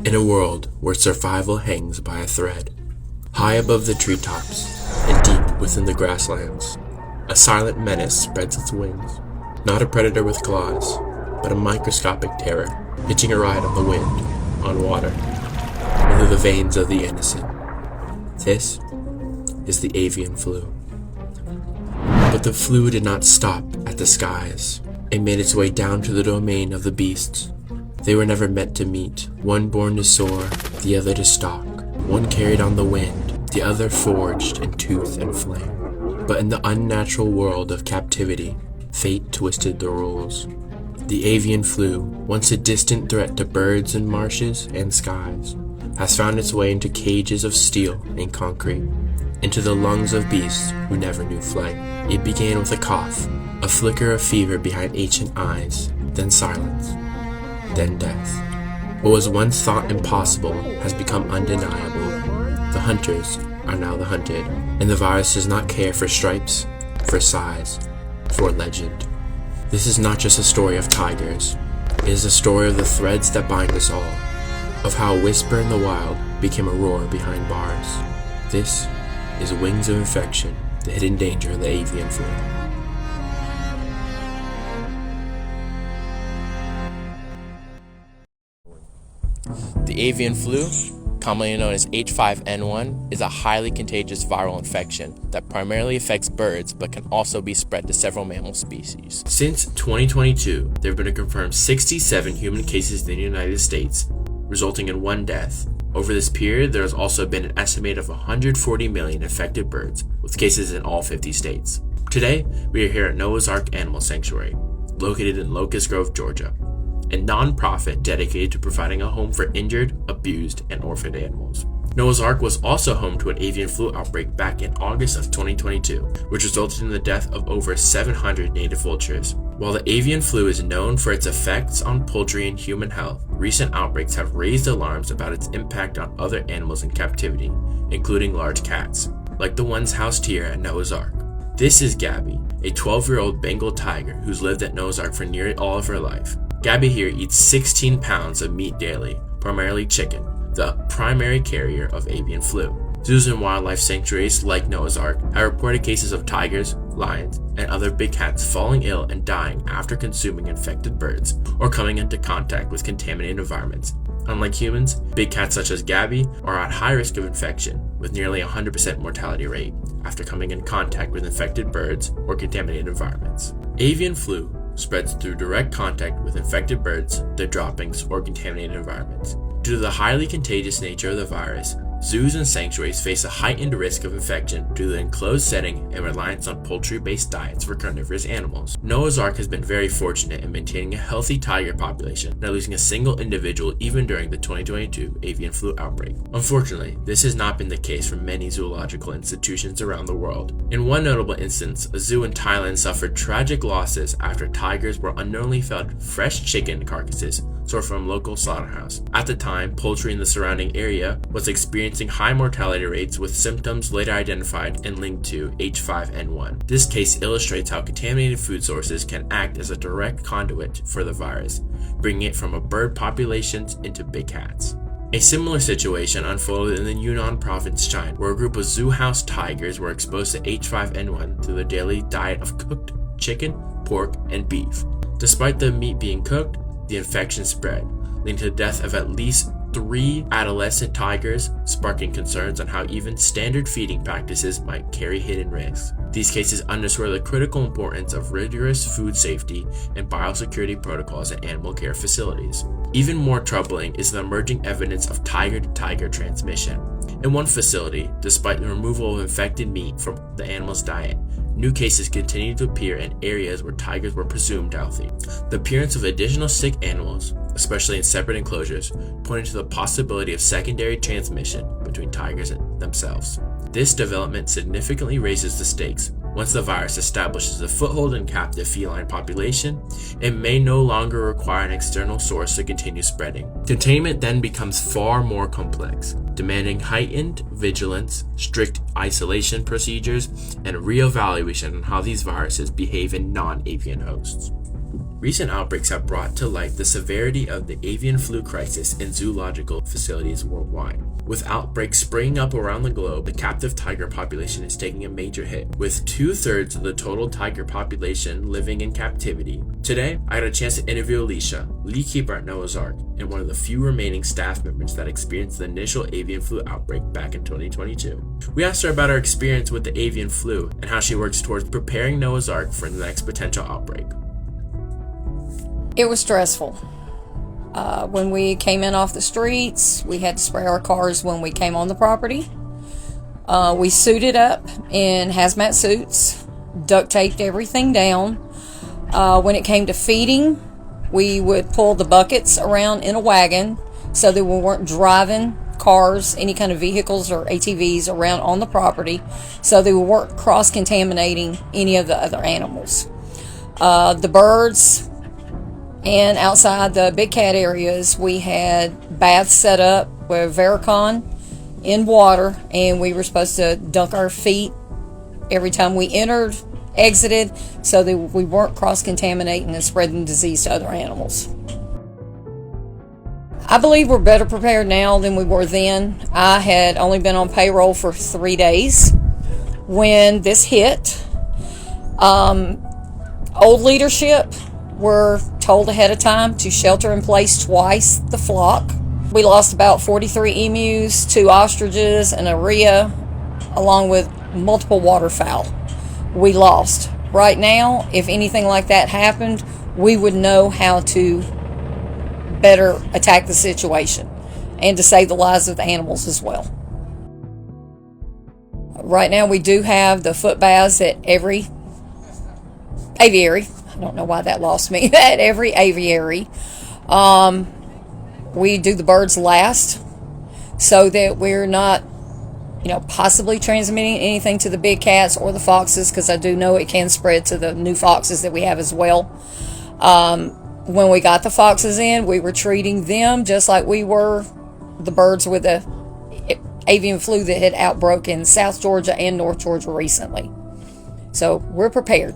In a world where survival hangs by a thread, high above the treetops and deep within the grasslands, a silent menace spreads its wings. Not a predator with claws, but a microscopic terror, hitching a ride on the wind, on water, and through the veins of the innocent. This is the avian flu. But the flu did not stop at the skies. It made its way down to the domain of the beasts. They were never meant to meet, one born to soar, the other to stalk, one carried on the wind, the other forged in tooth and flame. But in the unnatural world of captivity, fate twisted the rules. The avian flu, once a distant threat to birds in marshes and skies, has found its way into cages of steel and concrete, into the lungs of beasts who never knew flight. It began with a cough, a flicker of fever behind ancient eyes, then silence, then death. What was once thought impossible has become undeniable. The hunters are now the hunted, and the virus does not care for stripes, for size, for legend. This is not just a story of tigers. It is a story of the threads that bind us all, of how a whisper in the wild became a roar behind bars. This is Wings of Infection, the hidden danger of the avian flu. The avian flu, commonly known as H5N1, is a highly contagious viral infection that primarily affects birds but can also be spread to several mammal species. Since 2022, there have been a confirmed 67 human cases in the United States, resulting in 1 death. Over this period, there has also been an estimated of 140 million infected birds, with cases in all 50 states. Today, we are here at Noah's Ark Animal Sanctuary, located in Locust Grove, Georgia, a non-profit dedicated to providing a home for injured, abused, and orphaned animals. Noah's Ark was also home to an avian flu outbreak back in August of 2022, which resulted in the death of over 700 native vultures. While the avian flu is known for its effects on poultry and human health, recent outbreaks have raised alarms about its impact on other animals in captivity, including large cats, like the ones housed here at Noah's Ark. This is Gabby, a 12-year-old Bengal tiger who's lived at Noah's Ark for nearly all of her life. Gabby here eats 16 pounds of meat daily, primarily chicken, the primary carrier of avian flu. Zoos and wildlife sanctuaries like Noah's Ark have reported cases of tigers, lions, and other big cats falling ill and dying after consuming infected birds or coming into contact with contaminated environments. Unlike humans, big cats such as Gabby are at high risk of infection, with nearly 100% mortality rate after coming in contact with infected birds or contaminated environments. Avian flu spreads through direct contact with infected birds, their droppings, or contaminated environments. Due to the highly contagious nature of the virus, zoos and sanctuaries face a heightened risk of infection due to the enclosed setting and reliance on poultry-based diets for carnivorous animals. Noah's Ark has been very fortunate in maintaining a healthy tiger population, not losing a single individual even during the 2022 avian flu outbreak. Unfortunately, this has not been the case for many zoological institutions around the world. In one notable instance, a zoo in Thailand suffered tragic losses after tigers were unknowingly fed fresh chicken carcasses sourced from a local slaughterhouse. At the time, poultry in the surrounding area was experiencing high mortality rates with symptoms later identified and linked to H5N1. This case illustrates how contaminated food sources can act as a direct conduit for the virus, bringing it from a bird populations into big cats. A similar situation unfolded in the Yunnan province, China, where a group of zoo house tigers were exposed to H5N1 through their daily diet of cooked chicken, pork, and beef. Despite the meat being cooked, the infection spread, leading to the death of at least 3 adolescent tigers, sparking concerns on how even standard feeding practices might carry hidden risks. These cases underscore the critical importance of rigorous food safety and biosecurity protocols in animal care facilities. Even more troubling is the emerging evidence of tiger-to-tiger transmission. In one facility, despite the removal of infected meat from the animal's diet, new cases continue to appear in areas where tigers were presumed healthy. The appearance of additional sick animals, especially in separate enclosures, pointed to the possibility of secondary transmission between tigers and themselves. This development significantly raises the stakes. Once the virus establishes a foothold in captive feline population, it may no longer require an external source to continue spreading. Containment then becomes far more complex, demanding heightened vigilance, strict isolation procedures, and reevaluation on how these viruses behave in non-avian hosts. Recent outbreaks have brought to light the severity of the avian flu crisis in zoological facilities worldwide. With outbreaks springing up around the globe, the captive tiger population is taking a major hit, with 2/3 of the total tiger population living in captivity. Today, I had a chance to interview Alicia, lead keeper at Noah's Ark, and one of the few remaining staff members that experienced the initial avian flu outbreak back in 2022. We asked her about her experience with the avian flu and how she works towards preparing Noah's Ark for the next potential outbreak. It was stressful. When we came in off the streets, we had to spray our cars when we came on the property. We suited up in hazmat suits, duct taped everything down. When it came to feeding, we would pull the buckets around in a wagon so that we weren't driving cars, any kind of vehicles or ATVs around on the property, so that we weren't cross-contaminating any of the other animals. The birds, and outside the big cat areas, we had baths set up with Varicon in water, and we were supposed to dunk our feet every time we entered, exited, so that we weren't cross-contaminating and spreading disease to other animals. I believe we're better prepared now than we were then. I had only been on payroll for 3 days when this hit. Old leadership were told ahead of time to shelter in place twice the flock. We lost about 43 emus, 2 ostriches, and a rhea, along with multiple waterfowl. We lost. Right now, if anything like that happened, we would know how to better attack the situation and to save the lives of the animals as well. Right now, we do have the foot baths at every aviary. I don't know why that lost me. At every aviary. We do the birds last so that we're not, possibly transmitting anything to the big cats or the foxes, because I do know it can spread to the new foxes that we have as well. When we got the foxes in, we were treating them just like we were the birds with the avian flu that had outbroke in South Georgia and North Georgia recently. So we're prepared.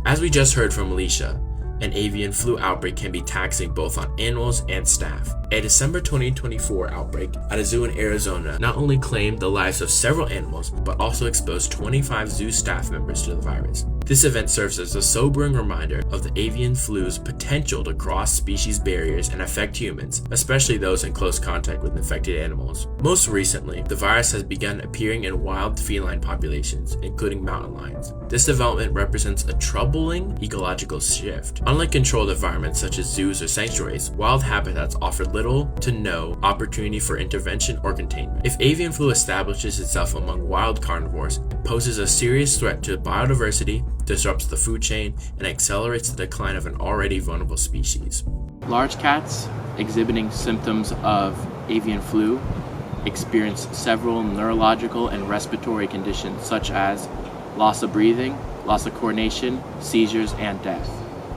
As we just heard from Alicia, an avian flu outbreak can be taxing both on animals and staff. A December 2024 outbreak at a zoo in Arizona not only claimed the lives of several animals, but also exposed 25 zoo staff members to the virus. This event serves as a sobering reminder of the avian flu's potential to cross species barriers and affect humans, especially those in close contact with infected animals. Most recently, the virus has begun appearing in wild feline populations, including mountain lions. This development represents a troubling ecological shift. Unlike controlled environments such as zoos or sanctuaries, wild habitats offer little to no opportunity for intervention or containment. If avian flu establishes itself among wild carnivores, it poses a serious threat to biodiversity, disrupts the food chain, and accelerates the decline of an already vulnerable species. Large cats exhibiting symptoms of avian flu experience several neurological and respiratory conditions such as loss of breathing, loss of coordination, seizures, and death.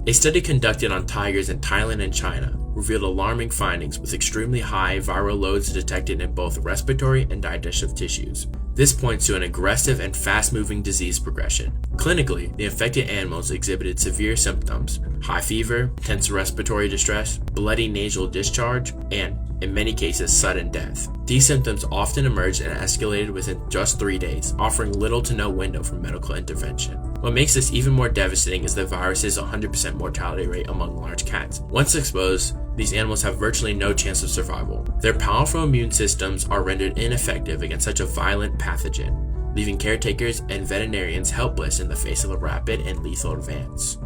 A study conducted on tigers in Thailand and China revealed alarming findings with extremely high viral loads detected in both respiratory and digestive tissues. This points to an aggressive and fast-moving disease progression. Clinically, the infected animals exhibited severe symptoms: high fever, intense respiratory distress, bloody nasal discharge, and, in many cases, sudden death. These symptoms often emerged and escalated within just 3 days, offering little to no window for medical intervention. What makes this even more devastating is the virus's 100% mortality rate among large cats. Once exposed, these animals have virtually no chance of survival. Their powerful immune systems are rendered ineffective against such a violent pathogen, leaving caretakers and veterinarians helpless in the face of a rapid and lethal advance.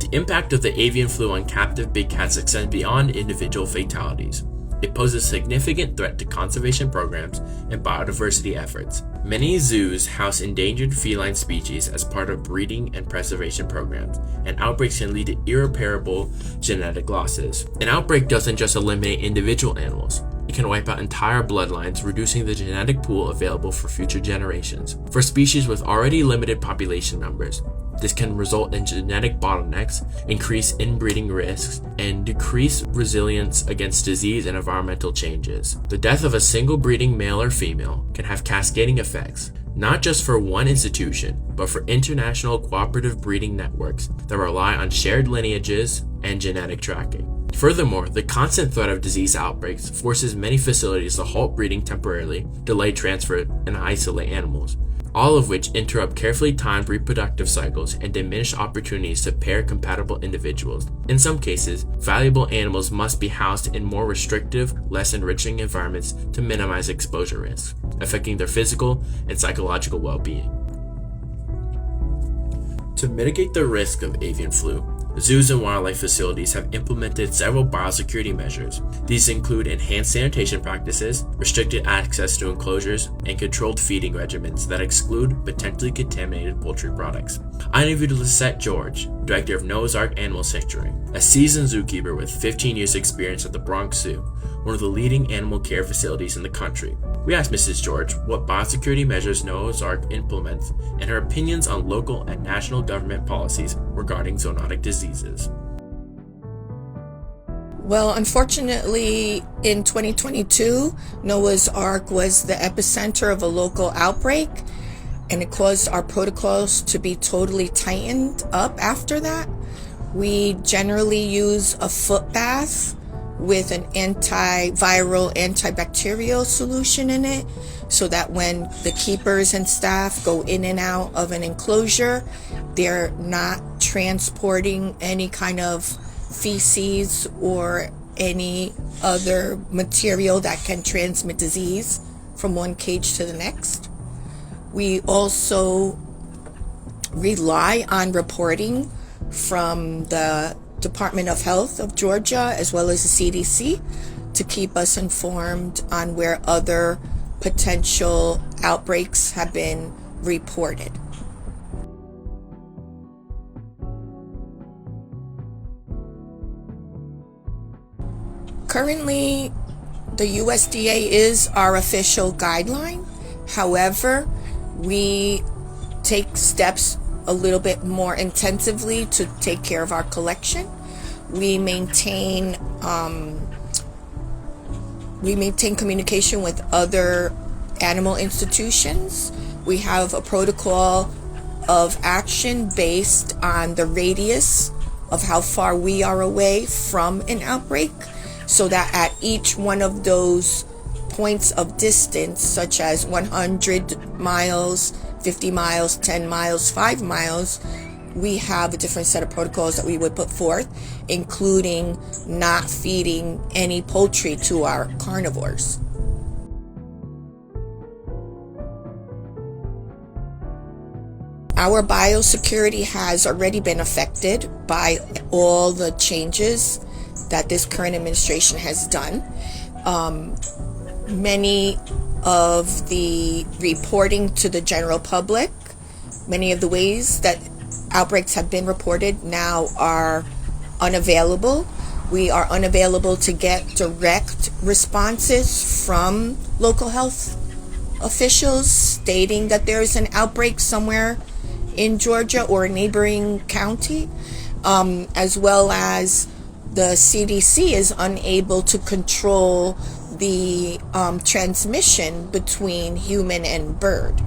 The impact of the avian flu on captive big cats extends beyond individual fatalities. It poses a significant threat to conservation programs and biodiversity efforts. Many zoos house endangered feline species as part of breeding and preservation programs, and outbreaks can lead to irreparable genetic losses. An outbreak doesn't just eliminate individual animals. It can wipe out entire bloodlines, reducing the genetic pool available for future generations. For species with already limited population numbers, this can result in genetic bottlenecks, increase inbreeding risks, and decrease resilience against disease and environmental changes. The death of a single breeding male or female can have cascading effects, not just for one institution, but for international cooperative breeding networks that rely on shared lineages and genetic tracking. Furthermore, the constant threat of disease outbreaks forces many facilities to halt breeding temporarily, delay transfer, and isolate animals, all of which interrupt carefully timed reproductive cycles and diminish opportunities to pair compatible individuals. In some cases, valuable animals must be housed in more restrictive, less enriching environments to minimize exposure risks, affecting their physical and psychological well-being. To mitigate the risk of avian flu, zoos and wildlife facilities have implemented several biosecurity measures. These include enhanced sanitation practices, restricted access to enclosures, and controlled feeding regimens that exclude potentially contaminated poultry products. I interviewed Lisette George, director of Noah's Ark Animal Sanctuary, a seasoned zookeeper with 15 years experience at the Bronx Zoo, one of the leading animal care facilities in the country. We asked Mrs. George what biosecurity measures Noah's Ark implements and her opinions on local and national government policies regarding zoonotic diseases. Well, unfortunately, in 2022, Noah's Ark was the epicenter of a local outbreak, and it caused our protocols to be totally tightened up after that. We generally use a foot bath with an antiviral, antibacterial solution in it, so that when the keepers and staff go in and out of an enclosure, they're not transporting any kind of feces or any other material that can transmit disease from one cage to the next. We also rely on reporting from the Department of Health of Georgia as well as the CDC to keep us informed on where other potential outbreaks have been reported. Currently, the USDA is our official guideline. However, we take steps a little bit more intensively to take care of our collection. We maintain communication with other animal institutions. We have a protocol of action based on the radius of how far we are away from an outbreak, so that at each one of those points of distance, such as 100 miles, 50 miles, 10 miles, 5 miles, we have a different set of protocols that we would put forth, including not feeding any poultry to our carnivores. Our biosecurity has already been affected by all the changes that this current administration has done. Many of the reporting to the general public, many of the ways that outbreaks have been reported now are unavailable. We are unavailable to get direct responses from local health officials stating that there is an outbreak somewhere in Georgia or a neighboring county, as well as the CDC is unable to control the transmission between human and bird.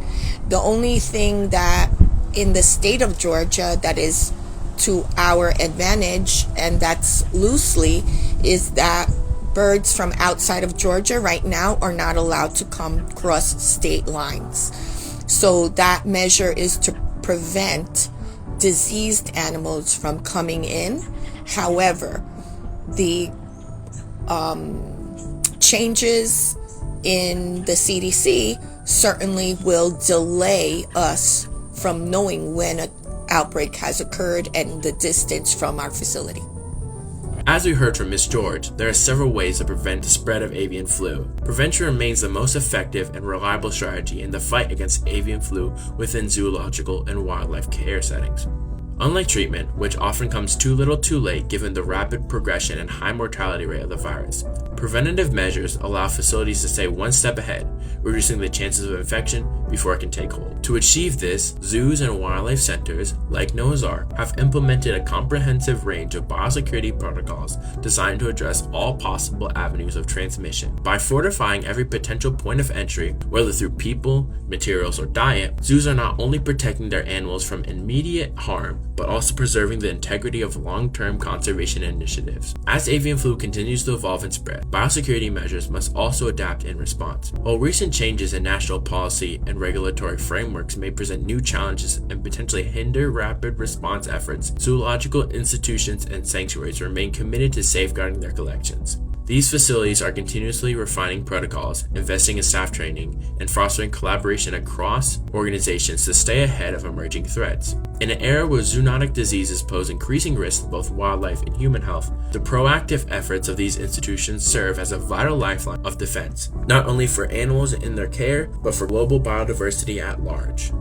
The only thing that in the state of Georgia that is to our advantage, and that's loosely, is that birds from outside of Georgia right now are not allowed to come cross state lines. So that measure is to prevent diseased animals from coming in. However, the changes in the CDC certainly will delay us from knowing when an outbreak has occurred and the distance from our facility. As we heard from Ms. George, there are several ways to prevent the spread of avian flu. Prevention remains the most effective and reliable strategy in the fight against avian flu within zoological and wildlife care settings. Unlike treatment, which often comes too little too late given the rapid progression and high mortality rate of the virus, preventative measures allow facilities to stay one step ahead, reducing the chances of infection before it can take hold. To achieve this, zoos and wildlife centers, like Noah's Ark, have implemented a comprehensive range of biosecurity protocols designed to address all possible avenues of transmission. By fortifying every potential point of entry, whether through people, materials, or diet, zoos are not only protecting their animals from immediate harm, but also preserving the integrity of long-term conservation initiatives. As avian flu continues to evolve and spread, biosecurity measures must also adapt in response. While recent changes in national policy and regulatory frameworks may present new challenges and potentially hinder rapid response efforts, zoological institutions and sanctuaries remain committed to safeguarding their collections. These facilities are continuously refining protocols, investing in staff training, and fostering collaboration across organizations to stay ahead of emerging threats. In an era where zoonotic diseases pose increasing risks to both wildlife and human health, the proactive efforts of these institutions serve as a vital lifeline of defense, not only for animals in their care, but for global biodiversity at large.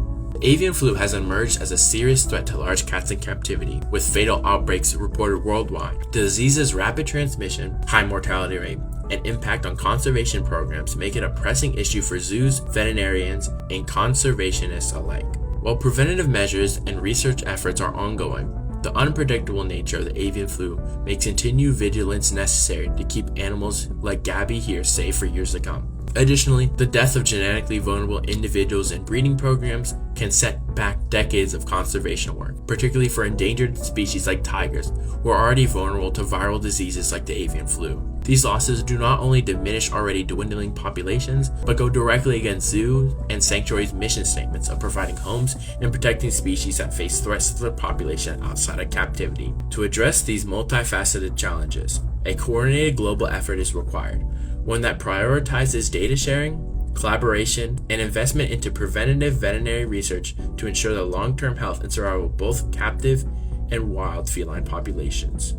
Avian flu has emerged as a serious threat to large cats in captivity, with fatal outbreaks reported worldwide. The disease's rapid transmission, high mortality rate, and impact on conservation programs make it a pressing issue for zoos, veterinarians, and conservationists alike. While preventative measures and research efforts are ongoing, the unpredictable nature of the avian flu makes continued vigilance necessary to keep animals like Gabby here safe for years to come. Additionally, the death of genetically vulnerable individuals in breeding programs can set back decades of conservation work, particularly for endangered species like tigers, who are already vulnerable to viral diseases like the avian flu. These losses do not only diminish already dwindling populations, but go directly against zoos and sanctuaries' mission statements of providing homes and protecting species that face threats to their population outside of captivity. To address these multifaceted challenges, a coordinated global effort is required, one that prioritizes data sharing, collaboration, and investment into preventative veterinary research to ensure the long-term health and survival of both captive and wild feline populations.